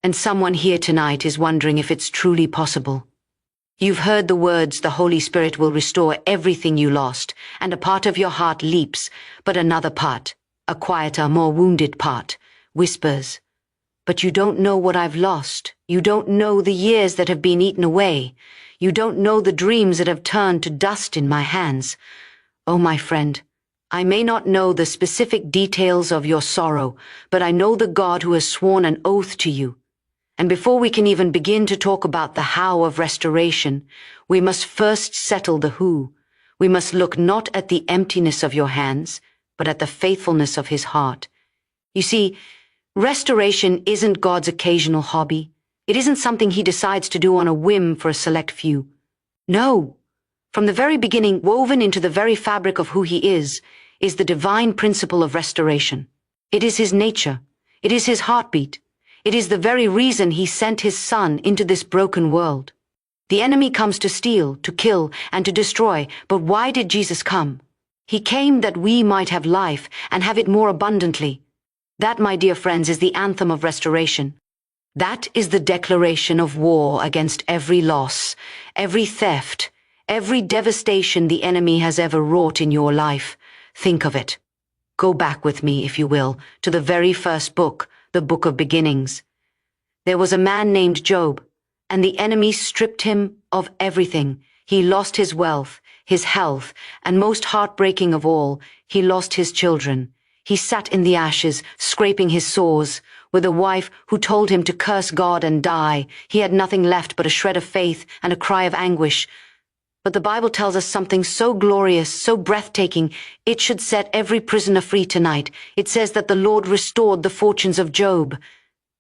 And someone here tonight is wondering if it's truly possible. You've heard the words, the Holy Spirit will restore everything you lost, and a part of your heart leaps, but another part, a quieter, more wounded part, whispers, "But you don't know what I've lost. You don't know the years that have been eaten away. You don't know the dreams that have turned to dust in my hands." Oh, my friend, I may not know the specific details of your sorrow, but I know the God who has sworn an oath to you. And before we can even begin to talk about the how of restoration, we must first settle the who. We must look not at the emptiness of your hands, but at the faithfulness of his heart. You see, restoration isn't God's occasional hobby. It isn't something he decides to do on a whim for a select few. No. From the very beginning, woven into the very fabric of who he is the divine principle of restoration. It is his nature. It is his heartbeat. It is the very reason he sent his Son into this broken world. The enemy comes to steal, to kill, and to destroy, but why did Jesus come? He came that we might have life and have it more abundantly. That, my dear friends, is the anthem of restoration. That is the declaration of war against every loss, every theft, every devastation the enemy has ever wrought in your life. Think of it. Go back with me, if you will, to the very first book, the book of beginnings. There was a man named Job, and the enemy stripped him of everything. He lost his wealth, his health, and most heartbreaking of all, he lost his children. He sat in the ashes, scraping his sores, with a wife who told him to curse God and die. He had nothing left but a shred of faith and a cry of anguish. But the Bible tells us something so glorious, so breathtaking, it should set every prisoner free tonight. It says that the Lord restored the fortunes of Job.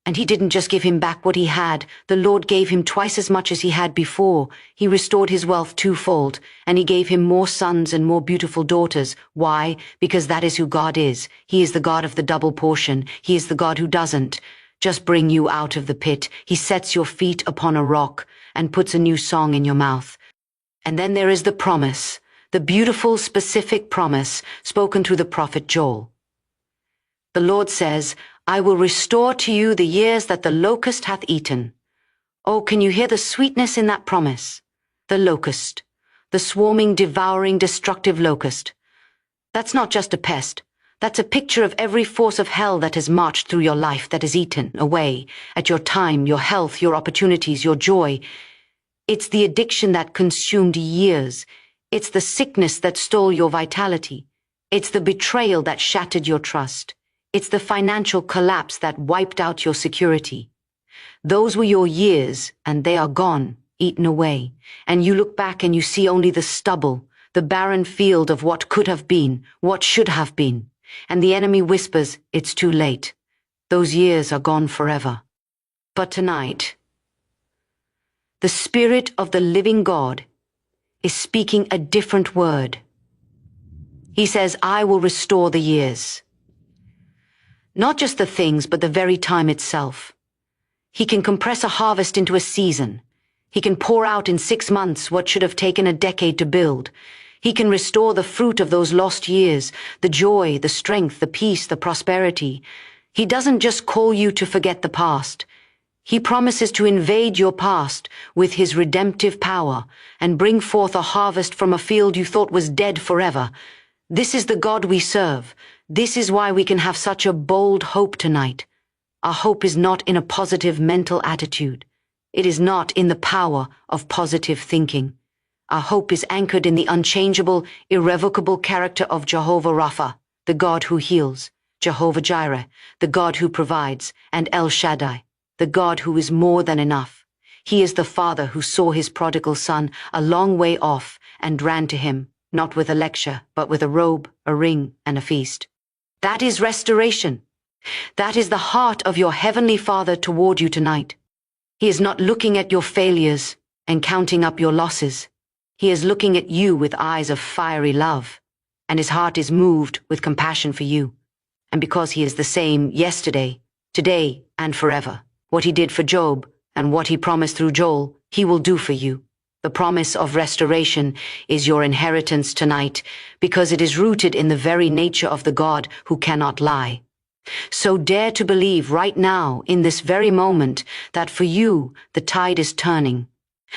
And he didn't just give him back what he had. The Lord gave him twice as much as he had before. He restored his wealth twofold, and he gave him more sons and more beautiful daughters. Why? Because that is who God is. He is the God of the double portion. He is the God who doesn't just bring you out of the pit. He sets your feet upon a rock and puts a new song in your mouth. And then there is the promise, the beautiful, specific promise spoken through the prophet Joel. The Lord says, "I will restore to you the years that the locust hath eaten." Oh, can you hear the sweetness in that promise? The locust, the swarming, devouring, destructive locust. That's not just a pest. That's a picture of every force of hell that has marched through your life, that has eaten away at your time, your health, your opportunities, your joy. It's the addiction that consumed years. It's the sickness that stole your vitality. It's the betrayal that shattered your trust. It's the financial collapse that wiped out your security. Those were your years, and they are gone, eaten away. And you look back and you see only the stubble, the barren field of what could have been, what should have been. And the enemy whispers, "It's too late. Those years are gone forever." But tonight, the Spirit of the living God is speaking a different word. He says, "I will restore the years." Not just the things, but the very time itself. He can compress a harvest into a season. He can pour out in 6 months what should have taken a decade to build. He can restore the fruit of those lost years, the joy, the strength, the peace, the prosperity. He doesn't just call you to forget the past. He promises to invade your past with his redemptive power and bring forth a harvest from a field you thought was dead forever. This is the God we serve. This is why we can have such a bold hope tonight. Our hope is not in a positive mental attitude. It is not in the power of positive thinking. Our hope is anchored in the unchangeable, irrevocable character of Jehovah Rapha, the God who heals, Jehovah Jireh, the God who provides, and El Shaddai, the God who is more than enough. He is the Father who saw his prodigal son a long way off and ran to him, not with a lecture, but with a robe, a ring, and a feast. That is restoration. That is the heart of your heavenly Father toward you tonight. He is not looking at your failures and counting up your losses. He is looking at you with eyes of fiery love, and his heart is moved with compassion for you. And because he is the same yesterday, today, and forever, what he did for Job and what he promised through Joel, he will do for you. The promise of restoration is your inheritance tonight because it is rooted in the very nature of the God who cannot lie. So dare to believe right now, in this very moment, that for you the tide is turning.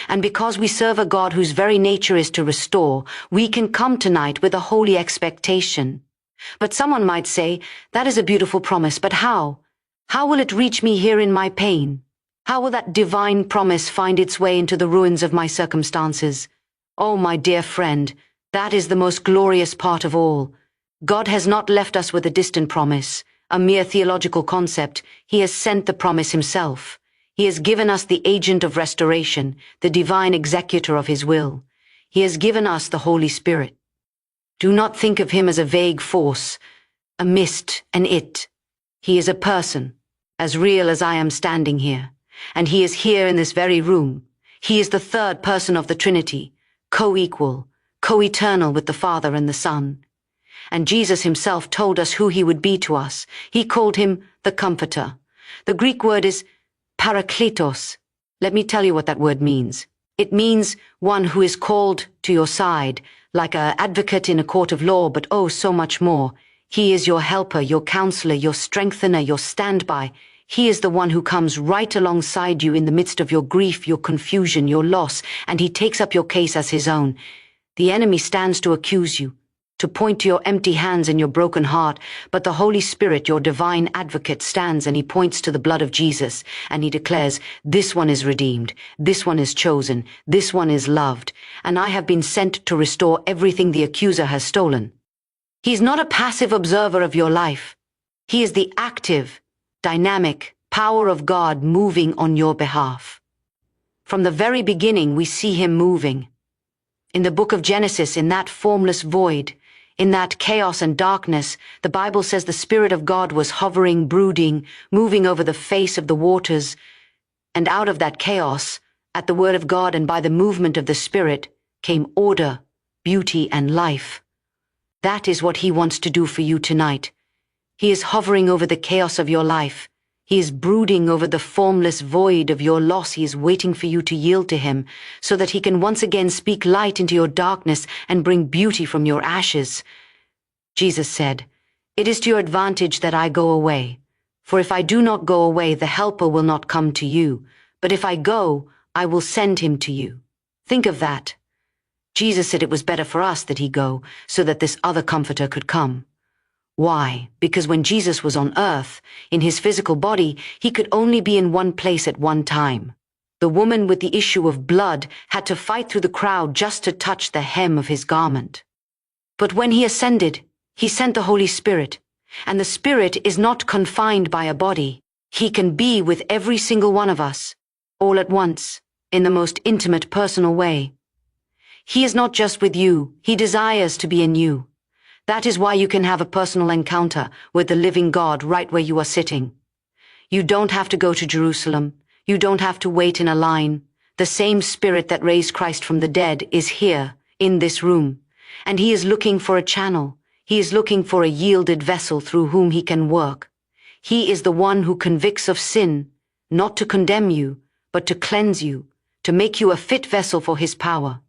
And because we serve a God whose very nature is to restore, we can come tonight with a holy expectation. But someone might say, that is a beautiful promise, but how? How will it reach me here in my pain? How will that divine promise find its way into the ruins of my circumstances? Oh, my dear friend, that is the most glorious part of all. God has not left us with a distant promise, a mere theological concept. He has sent the promise himself. He has given us the agent of restoration, the divine executor of his will. He has given us the Holy Spirit. Do not think of him as a vague force, a mist, an it. He is a person, as real as I am standing here, and he is here in this very room. He is the third person of the Trinity, co-equal, co-eternal with the Father and the Son. And Jesus himself told us who he would be to us. He called him the Comforter. The Greek word is parakletos. Let me tell you what that word means. It means one who is called to your side, like an advocate in a court of law, but oh, so much more. He is your helper, your counselor, your strengthener, your standby. He is the one who comes right alongside you in the midst of your grief, your confusion, your loss, and he takes up your case as his own. The enemy stands to accuse you, to point to your empty hands and your broken heart, but the Holy Spirit, your divine advocate, stands and he points to the blood of Jesus, and he declares, this one is redeemed, this one is chosen, this one is loved, and I have been sent to restore everything the accuser has stolen. He's not a passive observer of your life. He is the active, dynamic power of God moving on your behalf. From the very beginning, we see him moving. In the book of Genesis, in that formless void, in that chaos and darkness, the Bible says the Spirit of God was hovering, brooding, moving over the face of the waters, and out of that chaos, at the word of God and by the movement of the Spirit, came order, beauty, and life. That is what he wants to do for you tonight. He is hovering over the chaos of your life. He is brooding over the formless void of your loss. He is waiting for you to yield to him, so that he can once again speak light into your darkness and bring beauty from your ashes. Jesus said, "It is to your advantage that I go away. For if I do not go away, the Helper will not come to you. But if I go, I will send him to you." Think of that. Jesus said it was better for us that he go, so that this other Comforter could come. Why? Because when Jesus was on earth, in his physical body, he could only be in one place at one time. The woman with the issue of blood had to fight through the crowd just to touch the hem of his garment. But when he ascended, he sent the Holy Spirit, and the Spirit is not confined by a body. He can be with every single one of us, all at once, in the most intimate, personal way. He is not just with you, he desires to be in you. That is why you can have a personal encounter with the living God right where you are sitting. You don't have to go to Jerusalem. You don't have to wait in a line. The same Spirit that raised Christ from the dead is here, in this room. And he is looking for a channel. He is looking for a yielded vessel through whom he can work. He is the one who convicts of sin, not to condemn you, but to cleanse you, to make you a fit vessel for his power.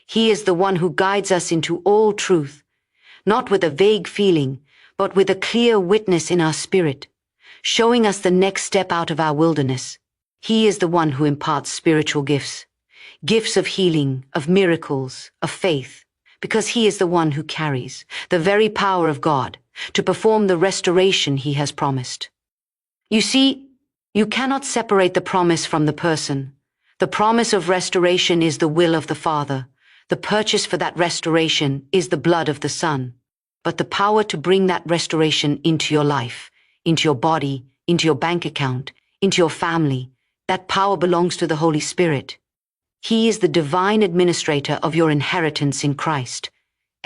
He is the one who guides us into all truth, not with a vague feeling, but with a clear witness in our spirit, showing us the next step out of our wilderness. He is the one who imparts spiritual gifts, gifts of healing, of miracles, of faith, because he is the one who carries the very power of God to perform the restoration he has promised. You see, you cannot separate the promise from the person. The promise of restoration is the will of the Father. The purchase for that restoration is the blood of the Son. But the power to bring that restoration into your life, into your body, into your bank account, into your family, that power belongs to the Holy Spirit. He is the divine administrator of your inheritance in Christ.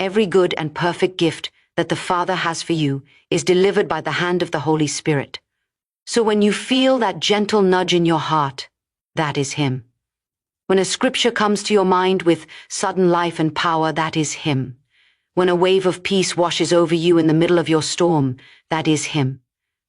Every good and perfect gift that the Father has for you is delivered by the hand of the Holy Spirit. So when you feel that gentle nudge in your heart, that is him. When a scripture comes to your mind with sudden life and power, that is him. When a wave of peace washes over you in the middle of your storm, that is him.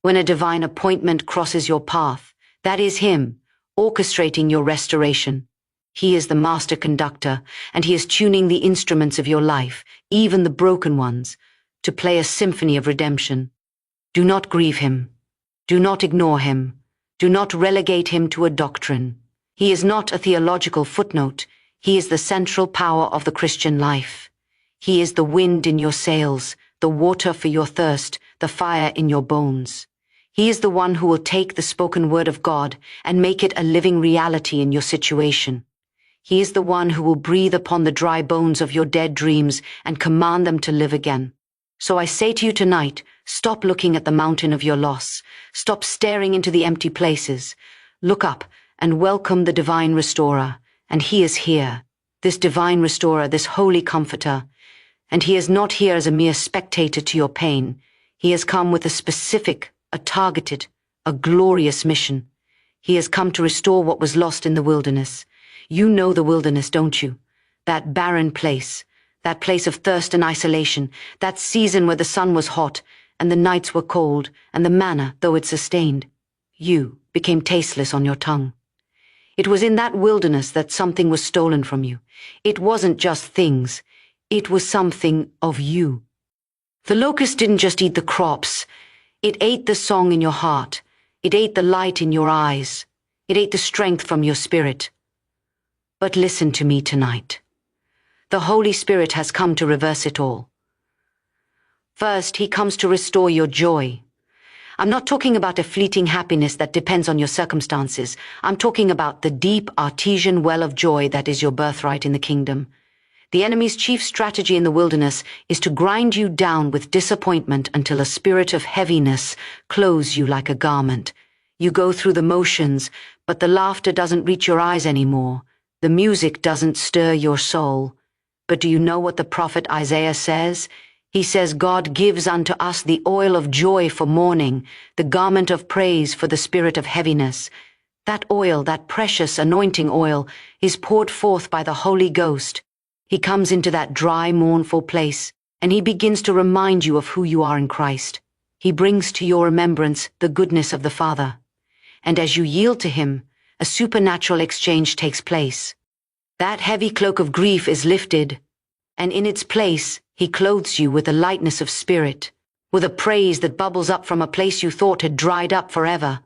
When a divine appointment crosses your path, that is him, orchestrating your restoration. He is the master conductor, and he is tuning the instruments of your life, even the broken ones, to play a symphony of redemption. Do not grieve him. Do not ignore him. Do not relegate him to a doctrine. He is not a theological footnote. He is the central power of the Christian life. He is the wind in your sails, the water for your thirst, the fire in your bones. He is the one who will take the spoken word of God and make it a living reality in your situation. He is the one who will breathe upon the dry bones of your dead dreams and command them to live again. So I say to you tonight, stop looking at the mountain of your loss. Stop staring into the empty places. Look up and welcome the divine restorer. And he is here, this divine restorer, this holy comforter. And he is not here as a mere spectator to your pain. He has come with a specific, a targeted, a glorious mission. He has come to restore what was lost in the wilderness. You know the wilderness, don't you? That barren place, that place of thirst and isolation, that season where the sun was hot and the nights were cold and the manna, though it sustained, you became tasteless on your tongue. It was in that wilderness that something was stolen from you. It wasn't just things. It was something of you. The locust didn't just eat the crops. It ate the song in your heart. It ate the light in your eyes. It ate the strength from your spirit. But listen to me tonight. The Holy Spirit has come to reverse it all. First, he comes to restore your joy. I'm not talking about a fleeting happiness that depends on your circumstances. I'm talking about the deep, artesian well of joy that is your birthright in the kingdom. The enemy's chief strategy in the wilderness is to grind you down with disappointment until a spirit of heaviness clothes you like a garment. You go through the motions, but the laughter doesn't reach your eyes anymore. The music doesn't stir your soul. But do you know what the prophet Isaiah says? He says, God gives unto us the oil of joy for mourning, the garment of praise for the spirit of heaviness. That oil, that precious anointing oil, is poured forth by the Holy Ghost. He comes into that dry, mournful place, and he begins to remind you of who you are in Christ. He brings to your remembrance the goodness of the Father. And as you yield to him, a supernatural exchange takes place. That heavy cloak of grief is lifted, and in its place, he clothes you with a lightness of spirit, with a praise that bubbles up from a place you thought had dried up forever.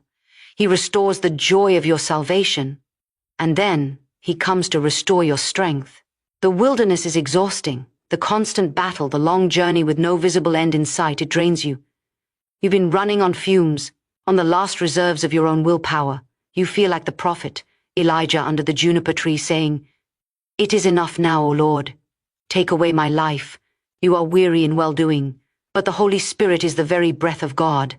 He restores the joy of your salvation, and then he comes to restore your strength. The wilderness is exhausting. The constant battle, the long journey with no visible end in sight, it drains you. You've been running on fumes, on the last reserves of your own willpower. You feel like the prophet, Elijah under the juniper tree saying, "It is enough now, O Lord. Take away my life. You are weary in well-doing." But the Holy Spirit is the very breath of God.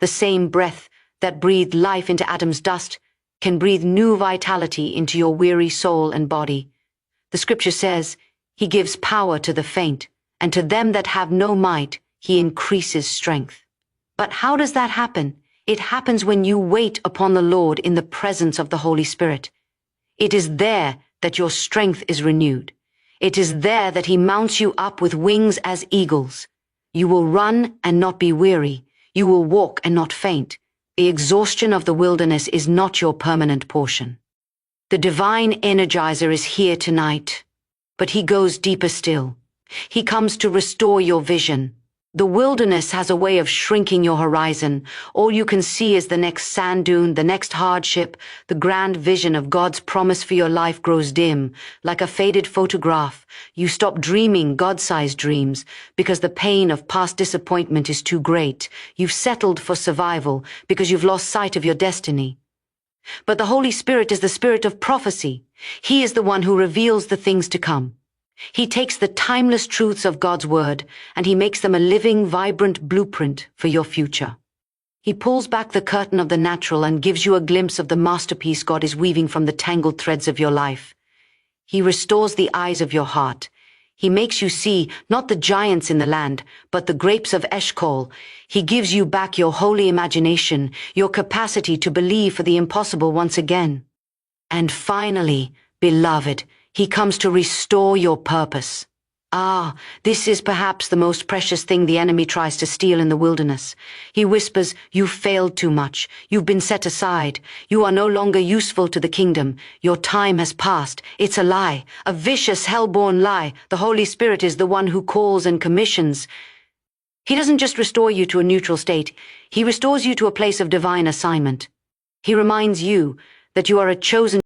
The same breath that breathed life into Adam's dust can breathe new vitality into your weary soul and body. The scripture says, he gives power to the faint, and to them that have no might, he increases strength. But how does that happen? It happens when you wait upon the Lord in the presence of the Holy Spirit. It is there that your strength is renewed. It is there that he mounts you up with wings as eagles. You will run and not be weary. You will walk and not faint. The exhaustion of the wilderness is not your permanent portion. The divine energizer is here tonight, but he goes deeper still. He comes to restore your vision. The wilderness has a way of shrinking your horizon. All you can see is the next sand dune, the next hardship. The grand vision of God's promise for your life grows dim, like a faded photograph. You stop dreaming God-sized dreams because the pain of past disappointment is too great. You've settled for survival because you've lost sight of your destiny. But the Holy Spirit is the spirit of prophecy. He is the one who reveals the things to come. He takes the timeless truths of God's word and he makes them a living, vibrant blueprint for your future. He pulls back the curtain of the natural and gives you a glimpse of the masterpiece God is weaving from the tangled threads of your life. He restores the eyes of your heart. He makes you see not the giants in the land, but the grapes of Eshcol. He gives you back your holy imagination, your capacity to believe for the impossible once again. And finally, beloved, he comes to restore your purpose. This is perhaps the most precious thing the enemy tries to steal in the wilderness. He whispers, "You've failed too much. You've been set aside. You are no longer useful to the kingdom. Your time has passed." It's a lie, a vicious, hell-born lie. The Holy Spirit is the one who calls and commissions. He doesn't just restore you to a neutral state, he restores you to a place of divine assignment. He reminds you that you are a chosen